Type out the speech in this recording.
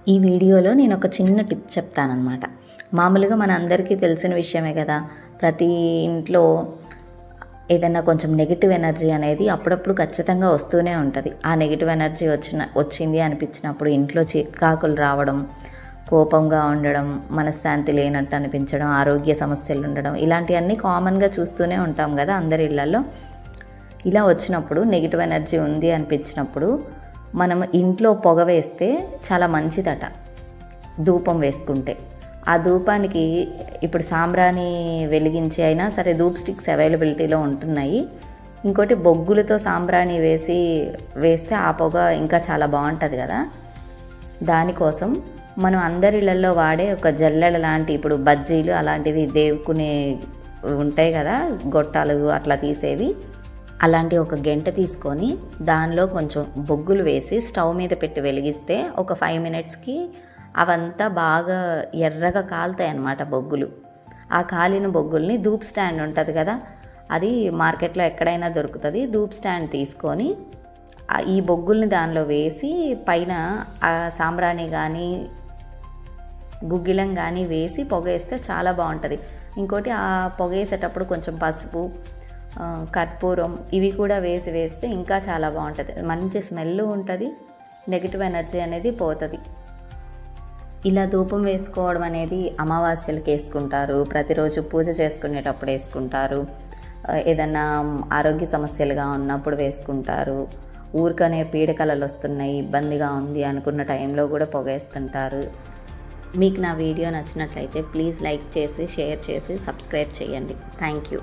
ఈ వీడియోలో నేను ఒక చిన్న టిప్ చెప్తానన్నమాట. మామూలుగా మన అందరికీ తెలిసిన విషయమే కదా, ప్రతి ఇంట్లో ఏదైనా కొంచెం నెగిటివ్ ఎనర్జీ అనేది అప్పుడప్పుడు ఖచ్చితంగా వస్తూనే ఉంటుంది. ఆ నెగిటివ్ ఎనర్జీ వచ్చింది అనిపించినప్పుడు ఇంట్లో చికాకులు రావడం, కోపంగా ఉండడం, మనశ్శాంతి లేనట్టు అనిపించడం, ఆరోగ్య సమస్యలు ఉండడం, ఇలాంటివన్నీ కామన్గా చూస్తూనే ఉంటాం కదా అందరి ఇళ్లలో. ఇలా వచ్చినప్పుడు నెగిటివ్ ఎనర్జీ ఉంది అనిపించినప్పుడు మనం ఇంట్లో పొగ వేస్తే చాలా మంచిదట, ధూపం వేసుకుంటే. ఆ ధూపానికి ఇప్పుడు సాంబ్రాణి వెలిగించి అయినా సరే ధూప్ స్టిక్స్ అవైలబిలిటీలో ఉంటున్నాయి. ఇంకోటి బొగ్గులతో సాంబ్రాణి వేస్తే ఆ పొగ ఇంకా చాలా బాగుంటుంది కదా. దానికోసం మనం అందరి ఇళ్లలో వాడే ఒక జల్లెడ లాంటి, ఇప్పుడు బజ్జీలు అలాంటివి దేవుకునే ఉంటాయి కదా, గొట్టాలు అట్లా తీసేవి, అలాంటి ఒక గెంట తీసుకొని దానిలో కొంచెం బొగ్గులు వేసి స్టవ్ మీద పెట్టి వెలిగిస్తే ఒక 5 మినిట్స్కి అవంతా బాగా ఎర్రగా కాలుతాయి అన్నమాట బొగ్గులు. ఆ కాలిన బొగ్గుల్ని ధూప్ స్టాండ్ ఉంటుంది కదా, అది మార్కెట్లో ఎక్కడైనా దొరుకుతుంది. ధూప్ స్టాండ్ తీసుకొని ఈ బొగ్గుల్ని దానిలో వేసి పైన ఆ సాంబ్రాణి కానీ గుగ్గిలం కానీ వేసి పొగేస్తే చాలా బాగుంటుంది. ఇంకోటి ఆ పొగేసేటప్పుడు కొంచెం పసుపు, కర్పూరం ఇవి కూడా వేస్తే ఇంకా చాలా బాగుంటుంది. మంచి స్మెల్ ఉంటుంది, నెగిటివ్ ఎనర్జీ అనేది పోతుంది. ఇలా ధూపం వేసుకోవడం అనేది అమావాస్యలకు వేసుకుంటారు, ప్రతిరోజు పూజ చేసుకునేటప్పుడు వేసుకుంటారు, ఏదన్నా ఆరోగ్య సమస్యలుగా ఉన్నప్పుడు వేసుకుంటారు, ఊరికనే పీడకలలు వస్తున్నాయి ఇబ్బందిగా ఉంది అనుకున్న టైంలో కూడా పొగేస్తుంటారు. మీకు నా వీడియో నచ్చినట్లయితే ప్లీజ్ లైక్ చేసి, షేర్ చేసి, సబ్స్క్రైబ్ చేయండి. Thank you.